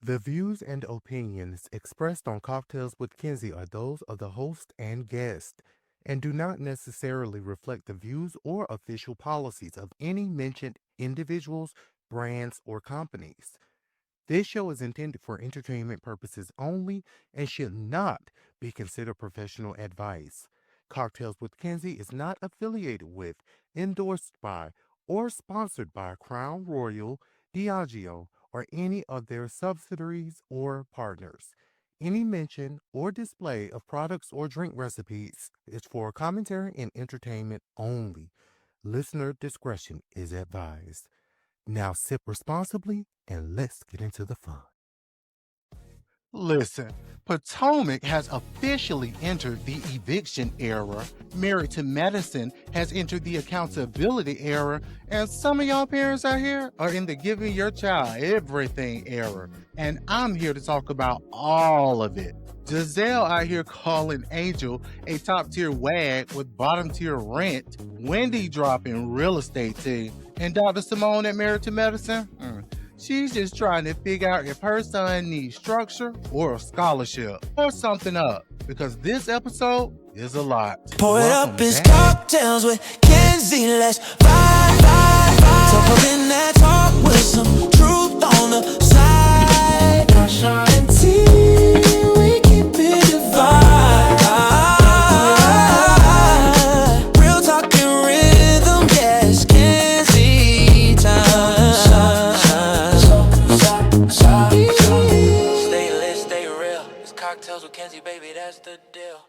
The views and opinions expressed on Cocktails with Kenzie are those of the host and guest and do not necessarily reflect the views or official policies of any mentioned individuals, brands, or companies. This show is intended for entertainment purposes only and should not be considered professional advice. Cocktails with Kenzie is not affiliated with, endorsed by, or sponsored by Crown Royal, Diageo, or any of their subsidiaries or partners. Any mention or display of products or drink recipes is for commentary and entertainment only. Listener discretion is advised. Now sip responsibly and let's get into the fun. Listen, Potomac has officially entered the eviction era. Married to Medicine has entered the accountability era. And some of y'all parents out here are in the giving your child everything era. And I'm here to talk about all of it. Giselle out here calling Angel a top tier wag with bottom tier rent. Wendy dropping real estate team. And Dr. Simone at Married to Medicine? She's just trying to figure out if her son needs structure or a scholarship or something up, because this episode is a lot. Pour it up, it's Cocktails with Kenzie. Let's ride. Tougher than that talk with some truth on the side. Sunshine and tea, we keep it divided. Real talk and rhythm, yes, Kenzie time. Stay lit, stay real. It's Cocktails with Kenzie, baby, that's the deal.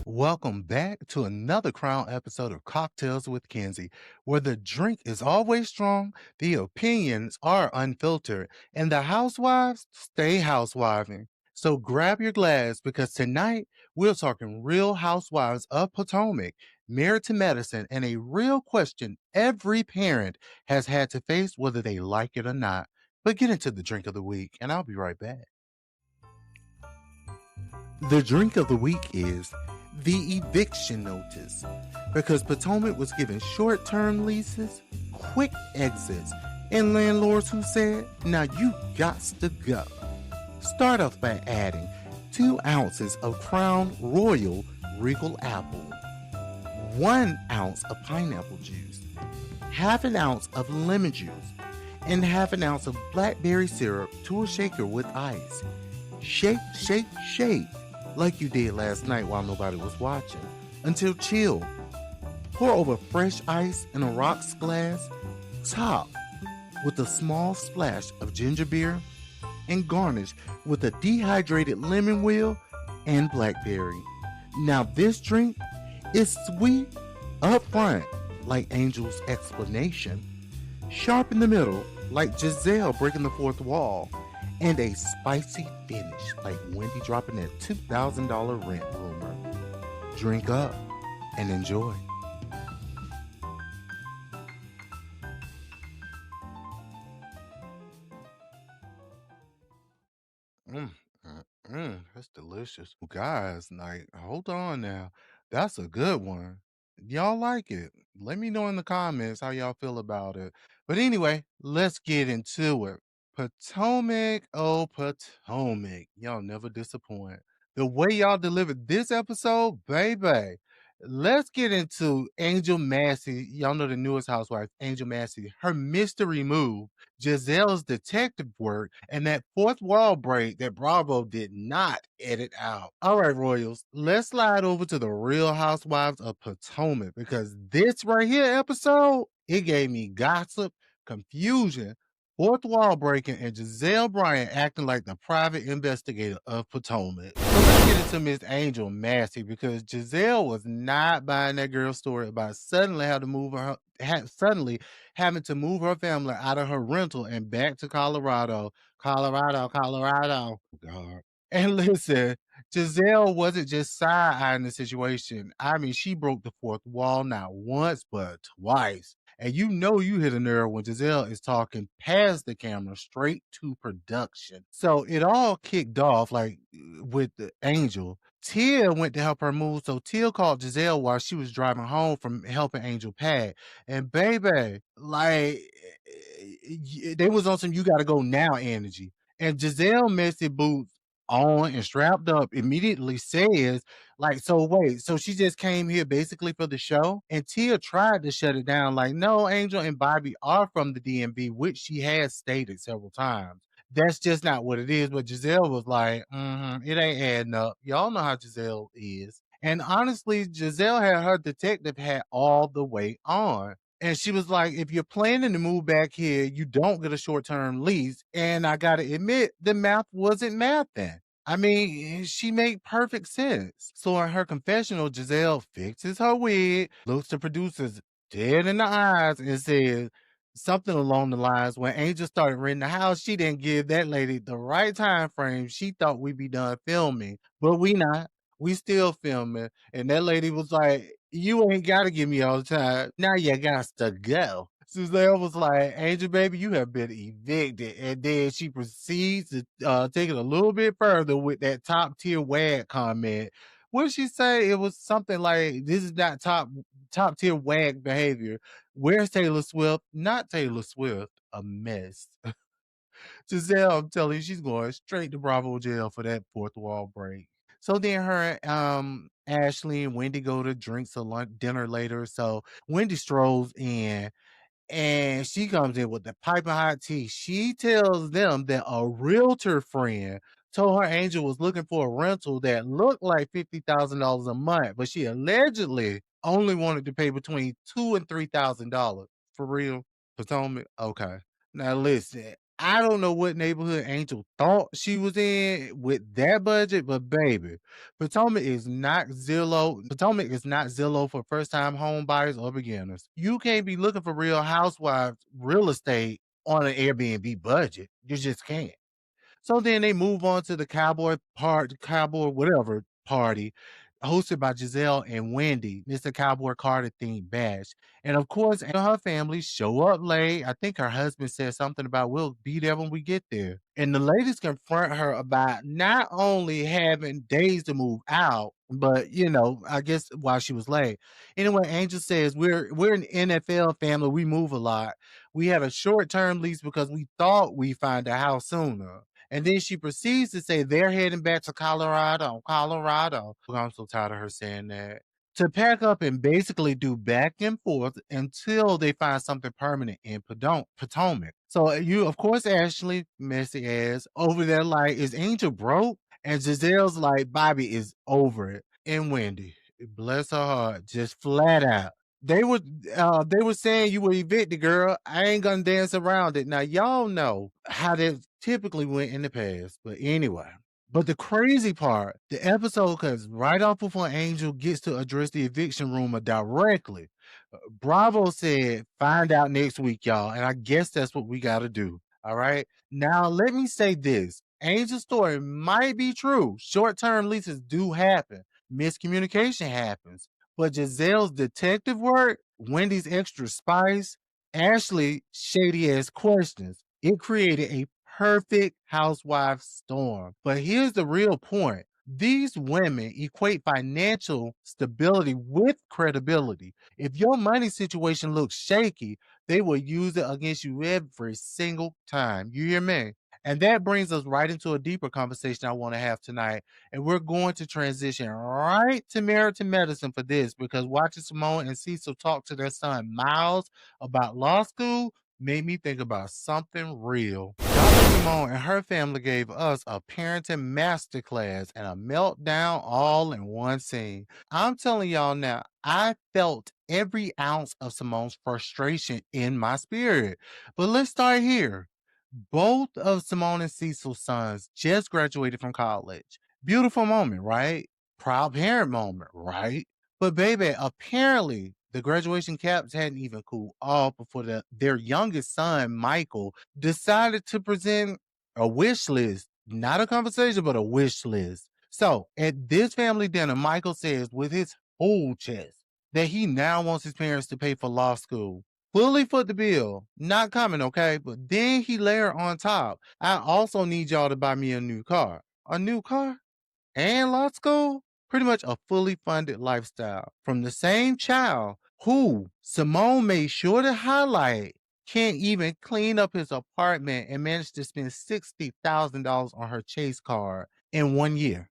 Welcome back to another Crown episode of Cocktails with Kenzie, where the drink is always strong, the opinions are unfiltered, and the housewives stay housewiving. So grab your glass, because tonight we're talking Real Housewives of Potomac, Married to Medicine, and a real question every parent has had to face, whether they like it or not. But get into the drink of the week, and I'll be right back. The drink of the week is the eviction notice, because Potomac was given short-term leases, quick exits, and landlords who said, now you gots to go. Start off by adding 2 ounces of Crown Royal Regal Apple, 1 ounce of pineapple juice, half an ounce of lemon juice, and half an ounce of blackberry syrup to a shaker with ice. Shake, shake, shake, like you did last night while nobody was watching, until chilled. Pour over fresh ice in a rocks glass, top with a small splash of ginger beer, and garnish with a dehydrated lemon wheel and blackberry. Now this drink is sweet up front, like Angel's explanation, sharp in the middle, like Giselle breaking the fourth wall, and a spicy finish, like Wendy dropping that $2,000 rent rumor. Drink up and enjoy. That's delicious. Guys, like, hold on now. That's a good one. Y'all like it? Let me know in the comments how y'all feel about it. But anyway, let's get into it. Potomac, oh Potomac. Y'all never disappoint. The way y'all delivered this episode, baby. Let's get into Angel Massie. Y'all know the newest housewife, Angel Massie. Her mystery move, Giselle's detective work, and that fourth wall break that Bravo did not edit out. All right, Royals, let's slide over to the Real Housewives of Potomac, because this right here episode, it gave me gossip, confusion, fourth wall breaking, and Giselle Bryant acting like the private investigator of Potomac. So let's get into Miss Angel Massie, because Giselle was not buying that girl's story about suddenly having to move her family out of her rental and back to Colorado. Colorado. Oh, God. And listen, Giselle wasn't just side-eyeing the situation. I mean, she broke the fourth wall not once, but twice. And you know you hit a nerve when Giselle is talking past the camera straight to production. So it all kicked off like with the Angel. Tia went to help her move, so Tia called Giselle while she was driving home from helping Angel pack. And baby, like, they was on some you gotta go now energy. And Giselle Messy Boots on and strapped up immediately says, like, so wait, so she just came here basically for the show? And Tia tried to shut it down, like, no, Angel and Bobby are from the DMV, which she has stated several times. That's just not what it is. But Giselle was like, it ain't adding up. Y'all know how Giselle is. And honestly, Giselle had her detective hat all the way on. And she was like, if you're planning to move back here, you don't get a short-term lease. And I got to admit, the math wasn't math then. I mean, she made perfect sense. So in her confessional, Giselle fixes her wig, looks the producers dead in the eyes, and says something along the lines, when Angel started renting the house, she didn't give that lady the right time frame. She thought we'd be done filming, but we not. We still filming. And that lady was like, you ain't got to give me all the time. Now you got to go. Suzanne was like, Angel, baby, you have been evicted. And then she proceeds to take it a little bit further with that top tier wag comment. What did she say? It was something like, this is not top tier wag behavior. Where's Taylor Swift? Not Taylor Swift. A mess. Giselle, I'm telling you, she's going straight to Bravo jail for that fourth wall break. So then her, Ashley and Wendy go to drinks or lunch, dinner later. So Wendy strolls in and she comes in with the piping hot tea. She tells them that a realtor friend told her Angel was looking for a rental that looked like $50,000 a month, but she allegedly only wanted to pay between $2,000 and $3,000. For real? Potomac? Okay. Now listen, I don't know what neighborhood Angel thought she was in with that budget, but baby, Potomac is not Zillow. Potomac is not Zillow for first-time home buyers or beginners. You can't be looking for Real Housewives real estate on an Airbnb budget. You just can't. So then they move on to the cowboy whatever party, hosted by Giselle and Wendy. It's a Cowboy Carter themed bash. And of course, her family show up late. I think her husband said something about, we'll be there when we get there. And the ladies confront her about not only having days to move out, but I guess while she was late. Anyway, Angel says, we're an NFL family. We move a lot. We had a short-term lease because we thought we'd find a house sooner. And then she proceeds to say they're heading back to Colorado. I'm so tired of her saying that. To pack up and basically do back and forth until they find something permanent in Potomac. So you, of course, Ashley, messy ass, over there like, is Angel broke? And Giselle's like, Bobby is over it. And Wendy, bless her heart, just flat out. They were saying you were evicted, girl. I ain't gonna dance around it. Now y'all know how that typically went in the past. But anyway. But the crazy part, the episode comes right off before Angel gets to address the eviction rumor directly. Bravo said, find out next week, y'all. And I guess that's what we gotta do. All right. Now let me say this. Angel's story might be true. Short-term leases do happen. Miscommunication happens. But Giselle's detective work, Wendy's extra spice, Ashley shady ass questions, it created a perfect housewife storm. But here's the real point. These women equate financial stability with credibility. If your money situation looks shaky, they will use it against you every single time. You hear me? And that brings us right into a deeper conversation I want to have tonight. And we're going to transition right to Married to Medicine for this, because watching Simone and Cecil talk to their son Miles about law school made me think about something real. Dr. Simone and her family gave us a parenting masterclass and a meltdown all in one scene. I'm telling y'all now, I felt every ounce of Simone's frustration in my spirit. But let's start here. Both of Simone and Cecil's sons just graduated from college. Beautiful moment, right? Proud parent moment, right? But baby, apparently the graduation caps hadn't even cooled off before their youngest son, Michael, decided to present a wish list. Not a conversation, but a wish list. So at this family dinner, Michael says with his whole chest that he now wants his parents to pay for law school. Fully foot the bill. Not coming, okay? But then he layered on top, I also need y'all to buy me a new car. A new car? And law school? Pretty much a fully funded lifestyle from the same child who Simone made sure to highlight can't even clean up his apartment and managed to spend $60,000 on her Chase card in 1 year.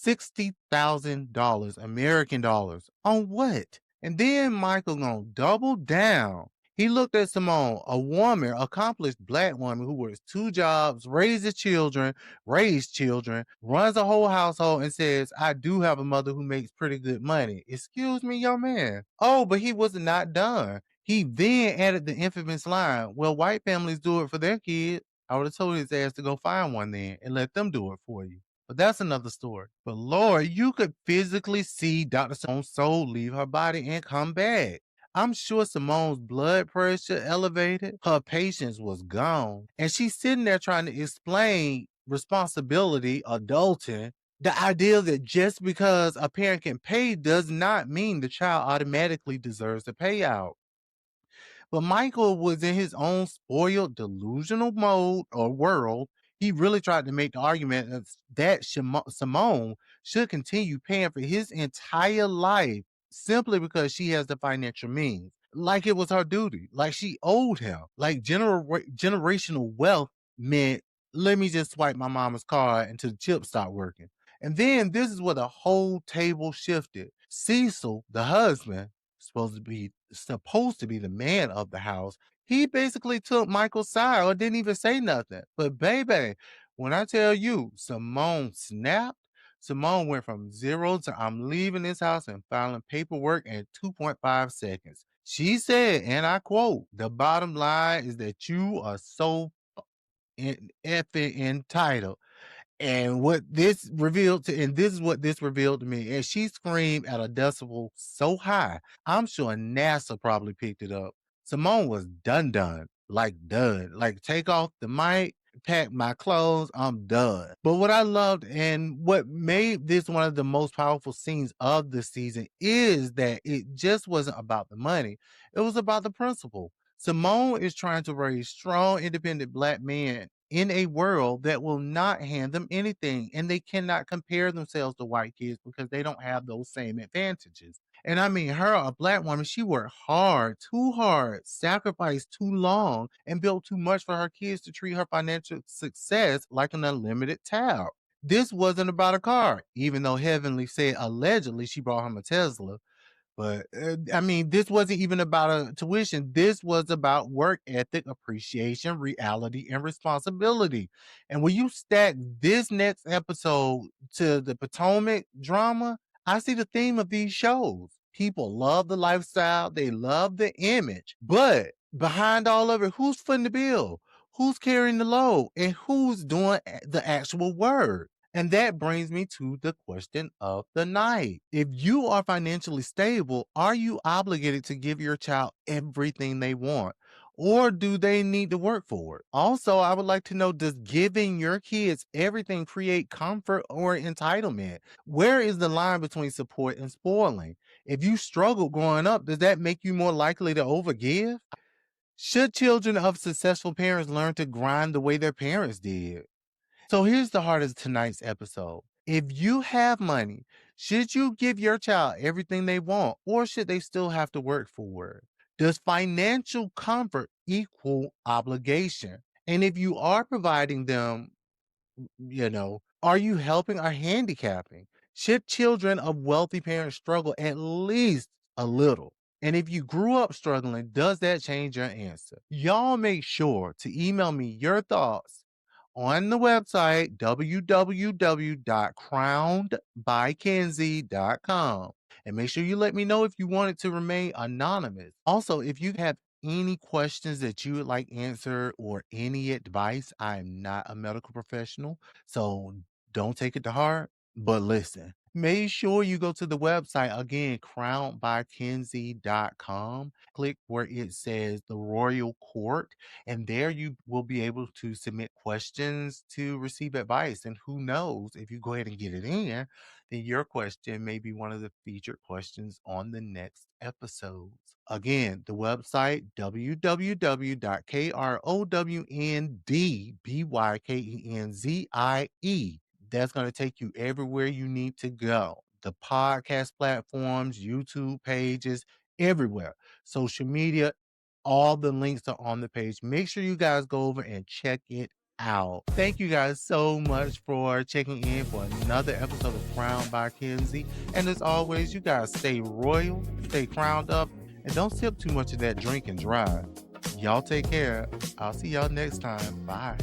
$60,000 American dollars. On what? And then Michael gonna double down. He looked at Simone, a woman, accomplished black woman who works 2 jobs, raised children, runs a whole household, and says, I do have a mother who makes pretty good money. Excuse me, young man. Oh, but he was not done. He then added the infamous line, well, white families do it for their kids. I would have told his ass to go find one then and let them do it for you. But that's another story. But Lord, you could physically see Dr. Simone's soul leave her body and come back. I'm sure Simone's blood pressure elevated. Her patience was gone. And she's sitting there trying to explain responsibility, adulting, the idea that just because a parent can pay does not mean the child automatically deserves a payout. But Michael was in his own spoiled, delusional mode or world. He really tried to make the argument that Simone should continue paying for his entire life simply because she has the financial means. Like it was her duty, like she owed him. Like generational wealth meant, let me just swipe my mama's card until the chips stop working. And then this is where the whole table shifted. Cecil, the husband, supposed to be the man of the house, he basically took Michael's side or didn't even say nothing. But baby, when I tell you Simone snapped, Simone went from 0 to I'm leaving this house and filing paperwork in 2.5 seconds. She said, and I quote, the bottom line is that you are so effing entitled. And this is what this revealed to me. And she screamed at a decibel so high, I'm sure NASA probably picked it up. Simone was done, like done. Like take off the mic, pack my clothes, I'm done. But what I loved and what made this one of the most powerful scenes of the season is that it just wasn't about the money. It was about the principle. Simone is trying to raise strong, independent black men in a world that will not hand them anything, and they cannot compare themselves to white kids because they don't have those same advantages. And I mean, her, a black woman, she worked hard, too hard, sacrificed too long, and built too much for her kids to treat her financial success like an unlimited tab. This wasn't about a car, even though Heavenly said allegedly she brought him a Tesla. But I mean, this wasn't even about a tuition. This was about work ethic, appreciation, reality, and responsibility. And when you stack this next episode to the Potomac drama, I see the theme of these shows. People love the lifestyle, they love the image, but behind all of it, who's footing the bill? Who's carrying the load? And who's doing the actual work? And that brings me to the question of the night. If you are financially stable, are you obligated to give your child everything they want? Or do they need to work for it? Also, I would like to know, does giving your kids everything create comfort or entitlement? Where is the line between support and spoiling? If you struggled growing up, does that make you more likely to overgive? Should children of successful parents learn to grind the way their parents did? So here's the heart of tonight's episode. If you have money, should you give your child everything they want, or should they still have to work for it? Does financial comfort equal obligation? And if you are providing them, are you helping or handicapping? Should children of wealthy parents struggle at least a little? And if you grew up struggling, does that change your answer? Y'all make sure to email me your thoughts on the website www.crownedbykenzie.com, and make sure you let me know if you want it to remain anonymous. Also, if you have any questions that you would like answered or any advice, I'm not a medical professional, so don't take it to heart, but listen. Make sure you go to the website again, crownedbykenzie.com. Click where it says the Royal Court, and there you will be able to submit questions to receive advice. And who knows, if you go ahead and get it in, then your question may be one of the featured questions on the next episodes. Again, the website www.krownedbykenzie. That's going to take you everywhere you need to go. The podcast platforms, YouTube pages, everywhere. Social media, All the links are on the page. Make sure you guys go over and check it out. Thank you guys so much for checking in for another episode of Crowned by Kenzie. And as always, you guys stay royal, stay crowned up, and don't sip too much of that drink and drive. Y'all take care. I'll see y'all next time. Bye.